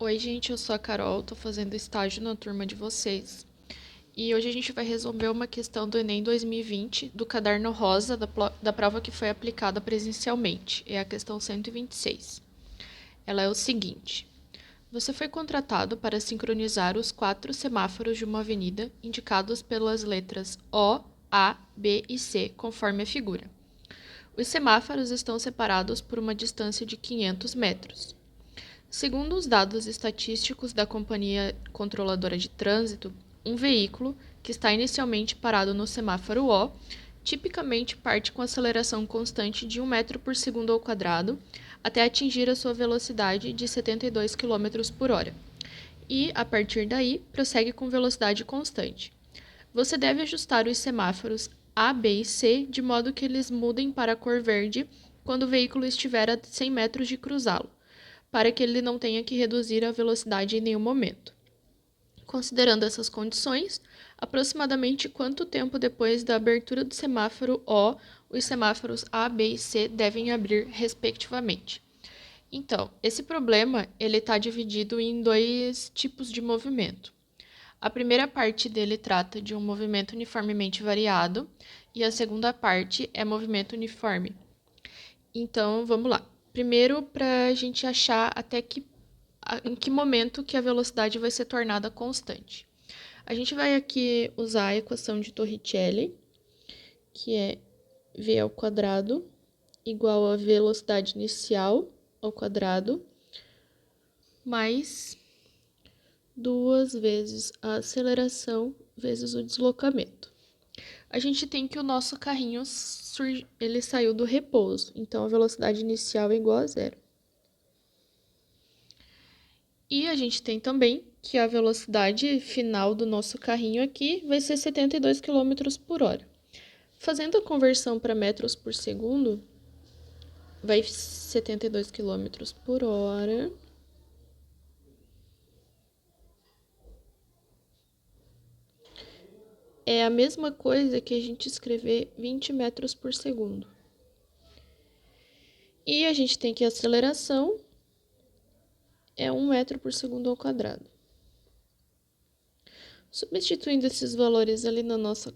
Oi, gente, eu sou a Carol, tô fazendo estágio na turma de vocês. E hoje a gente vai resolver uma questão do Enem 2020, do caderno rosa da prova que foi aplicada presencialmente. É a questão 126. Ela é o seguinte: você foi contratado para sincronizar os 4 semáforos de uma avenida indicados pelas letras O, A, B e C, conforme a figura. Os semáforos estão separados por uma distância de 500 metros. Segundo os dados estatísticos da Companhia Controladora de Trânsito, um veículo que está inicialmente parado no semáforo O tipicamente parte com aceleração constante de 1 metro por segundo ao quadrado até atingir a sua velocidade de 72 km por hora e, a partir daí, prossegue com velocidade constante. Você deve ajustar os semáforos A, B e C de modo que eles mudem para a cor verde quando o veículo estiver a 100 metros de cruzá-lo, para que ele não tenha que reduzir a velocidade em nenhum momento. Considerando essas condições, aproximadamente quanto tempo depois da abertura do semáforo O, os semáforos A, B e C devem abrir, respectivamente. Então, esse problema ele está dividido em dois tipos de movimento. A primeira parte dele trata de um movimento uniformemente variado e a segunda parte é movimento uniforme. Então, vamos lá. Primeiro, para a gente achar em que momento que a velocidade vai ser tornada constante. A gente vai aqui usar a equação de Torricelli, que é v ao quadrado igual a velocidade inicial ao quadrado mais 2 vezes a aceleração vezes o deslocamento. A gente tem que o nosso carrinho ele saiu do repouso, então a velocidade inicial é igual a zero. E a gente tem também que a velocidade final do nosso carrinho aqui vai ser 72 km por hora. Fazendo a conversão para metros por segundo, vai 72 km por hora. É a mesma coisa que a gente escrever 20 metros por segundo. E a gente tem que a aceleração é 1 metro por segundo ao quadrado. Substituindo esses valores ali na nossa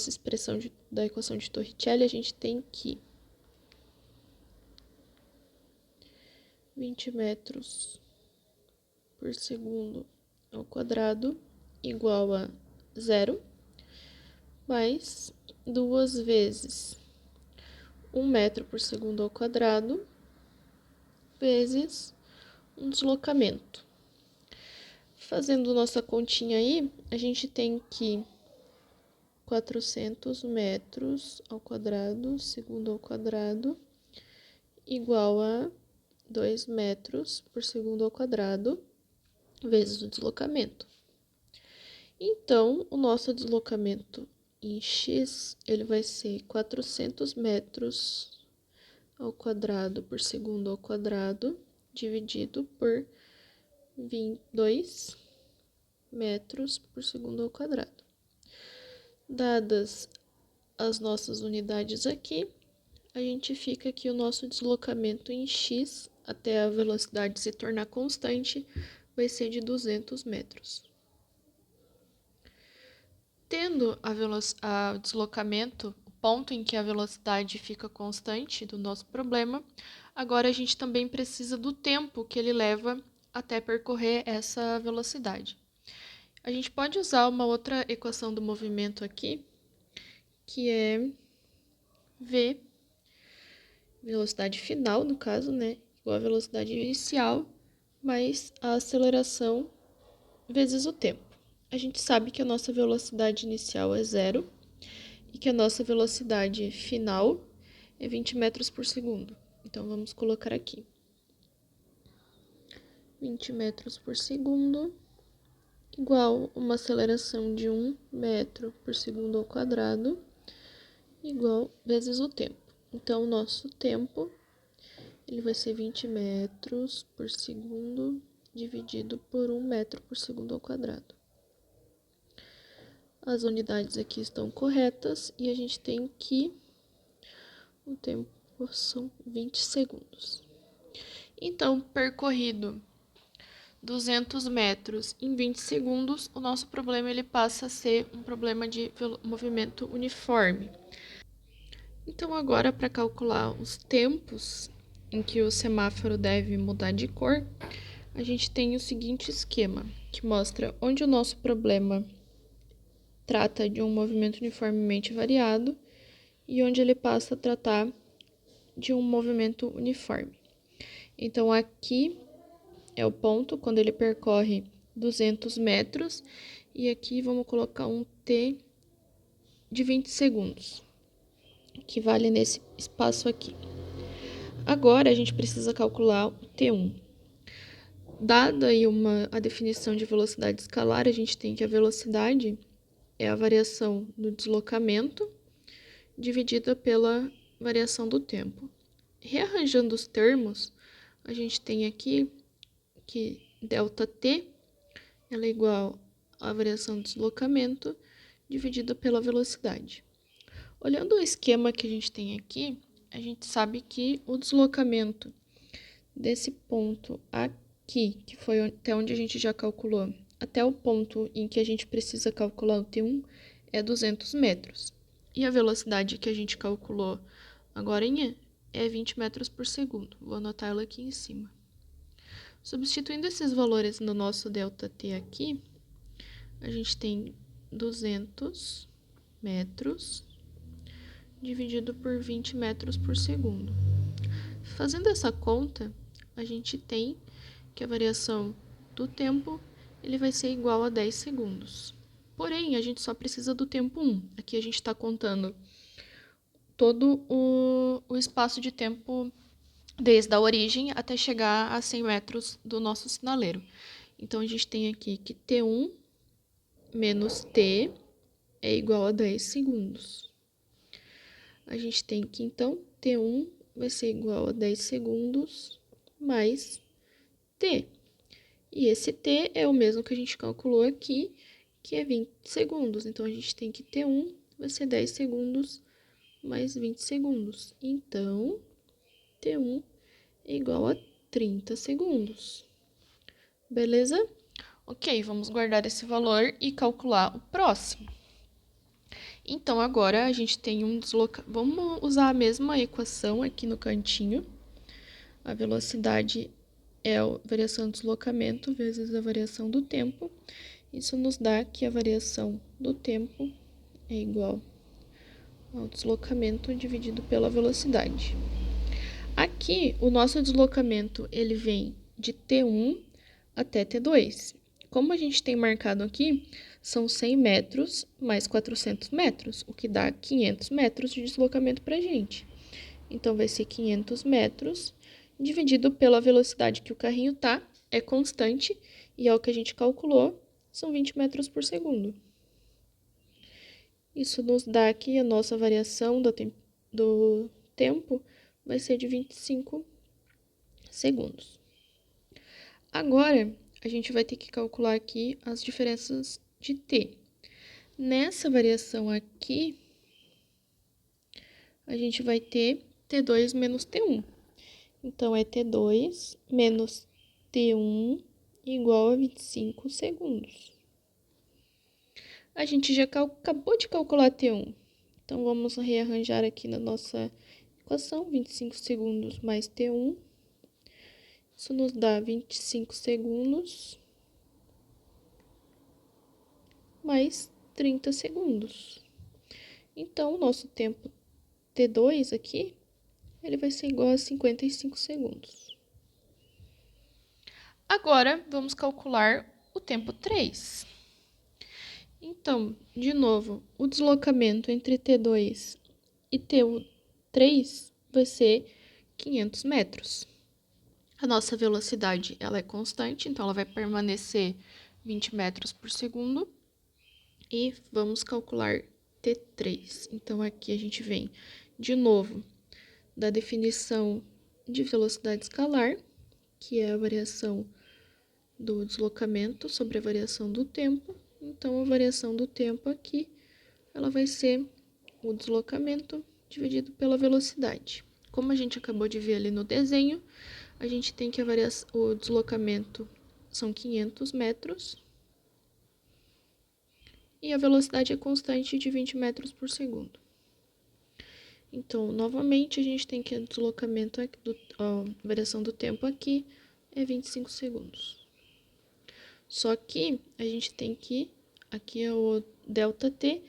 expressão da equação de Torricelli, a gente tem que 20 metros por segundo ao quadrado igual a zero, mais 2 vezes 1 metro por segundo ao quadrado, vezes um deslocamento. Fazendo nossa continha aí, a gente tem que 400 metros ao quadrado, segundo ao quadrado, igual a 2 metros por segundo ao quadrado, vezes o deslocamento. Então, o nosso deslocamento em x, ele vai ser 400 metros ao quadrado por segundo ao quadrado, dividido por 22 metros por segundo ao quadrado. Dadas as nossas unidades aqui, a gente fica que o nosso deslocamento em x, até a velocidade se tornar constante, vai ser de 200 metros. Tendo o deslocamento, o ponto em que a velocidade fica constante do nosso problema, agora a gente também precisa do tempo que ele leva até percorrer essa velocidade. A gente pode usar uma outra equação do movimento aqui, que é v, velocidade final, no caso, né? Igual a velocidade inicial, mais a aceleração vezes o tempo. A gente sabe que a nossa velocidade inicial é zero e que a nossa velocidade final é 20 metros por segundo. Então, vamos colocar aqui 20 metros por segundo igual uma aceleração de 1 metro por segundo ao quadrado igual vezes o tempo. Então, o nosso tempo ele vai ser 20 metros por segundo dividido por 1 metro por segundo ao quadrado. As unidades aqui estão corretas e a gente tem que o tempo são 20 segundos. Então, percorrido 200 metros em 20 segundos, o nosso problema ele passa a ser um problema de movimento uniforme. Então, agora, para calcular os tempos em que o semáforo deve mudar de cor, a gente tem o seguinte esquema, que mostra onde o nosso problema trata de um movimento uniformemente variado e onde ele passa a tratar de um movimento uniforme. Então, aqui é o ponto quando ele percorre 200 metros e aqui vamos colocar um T de 20 segundos, que vale nesse espaço aqui. Agora, a gente precisa calcular o T1. Dada aí a definição de velocidade escalar, a gente tem que a velocidade é a variação do deslocamento dividida pela variação do tempo. Rearranjando os termos, a gente tem aqui que ΔT ela é igual à variação do deslocamento dividida pela velocidade. Olhando o esquema que a gente tem aqui, a gente sabe que o deslocamento desse ponto aqui, que foi até onde a gente já calculou, até o ponto em que a gente precisa calcular o T1, é 200 metros. E a velocidade que a gente calculou agorinha é 20 metros por segundo. Vou anotar ela aqui em cima. Substituindo esses valores no nosso ΔT aqui, a gente tem 200 metros dividido por 20 metros por segundo. Fazendo essa conta, a gente tem que a variação do tempo ele vai ser igual a 10 segundos. Porém, a gente só precisa do tempo 1. Aqui a gente está contando todo o espaço de tempo desde a origem até chegar a 100 metros do nosso sinaleiro. Então, a gente tem aqui que T1 menos T é igual a 10 segundos. A gente tem que, então, T1 vai ser igual a 10 segundos mais T. E esse T é o mesmo que a gente calculou aqui, que é 20 segundos. Então, a gente tem que T1 vai ser 10 segundos mais 20 segundos. Então, T1 é igual a 30 segundos. Beleza? Ok, vamos guardar esse valor e calcular o próximo. Então, agora a gente tem um deslocamento. Vamos usar a mesma equação aqui no cantinho. A velocidade é a variação do deslocamento vezes a variação do tempo. Isso nos dá que a variação do tempo é igual ao deslocamento dividido pela velocidade. Aqui, o nosso deslocamento ele vem de T1 até T2. Como a gente tem marcado aqui, são 100 metros mais 400 metros, o que dá 500 metros de deslocamento para a gente. Então, vai ser 500 metros dividido pela velocidade que o carrinho tá, é constante, e é o que a gente calculou, são 20 metros por segundo. Isso nos dá que a nossa variação do tempo vai ser de 25 segundos. Agora, a gente vai ter que calcular aqui as diferenças de t. Nessa variação aqui, a gente vai ter T2 menos T1. Então, é T2 menos T1 igual a 25 segundos. A gente já acabou de calcular T1. Então, vamos rearranjar aqui na nossa equação, 25 segundos mais T1. Isso nos dá 25 segundos mais 30 segundos. Então, o nosso tempo T2 aqui, ele vai ser igual a 55 segundos. Agora, vamos calcular o tempo 3. Então, de novo, o deslocamento entre T2 e T3 vai ser 500 metros. A nossa velocidade ela é constante, então ela vai permanecer 20 metros por segundo. E vamos calcular T3. Então, aqui a gente vem, de novo, da definição de velocidade escalar, que é a variação do deslocamento sobre a variação do tempo. Então, a variação do tempo aqui, ela vai ser o deslocamento dividido pela velocidade. Como a gente acabou de ver ali no desenho, a gente tem que o deslocamento são 500 metros. E a velocidade é constante de 20 metros por segundo. Então, novamente, a gente tem que o deslocamento aqui a variação do tempo aqui é 25 segundos. Só que a gente tem que, aqui é o ΔT,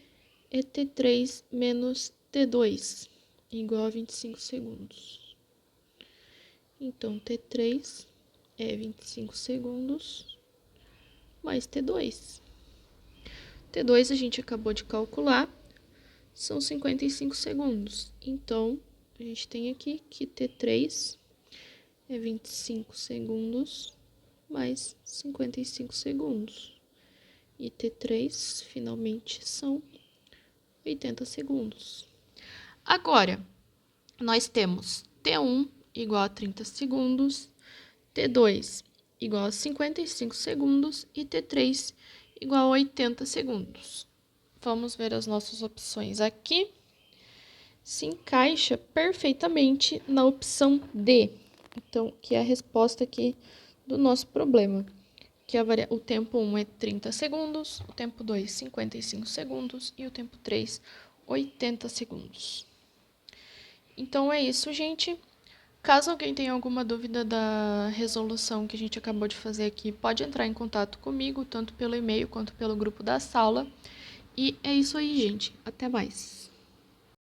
é T3 menos T2, igual a 25 segundos. Então, T3 é 25 segundos mais T2. T2 a gente acabou de calcular, são 55 segundos. Então, a gente tem aqui que T3 é 25 segundos mais 55 segundos. E T3, finalmente, são 80 segundos. Agora, nós temos T1 igual a 30 segundos, T2 igual a 55 segundos e T3 igual a 80 segundos. Vamos ver as nossas opções aqui. Se encaixa perfeitamente na opção D, então, que é a resposta aqui do nosso problema. Que o tempo 1 é 30 segundos, o tempo 2, 55 segundos e o tempo 3, 80 segundos. Então, é isso, gente. Caso alguém tenha alguma dúvida da resolução que a gente acabou de fazer aqui, pode entrar em contato comigo, tanto pelo e-mail quanto pelo grupo da sala. E é isso aí, gente. Até mais.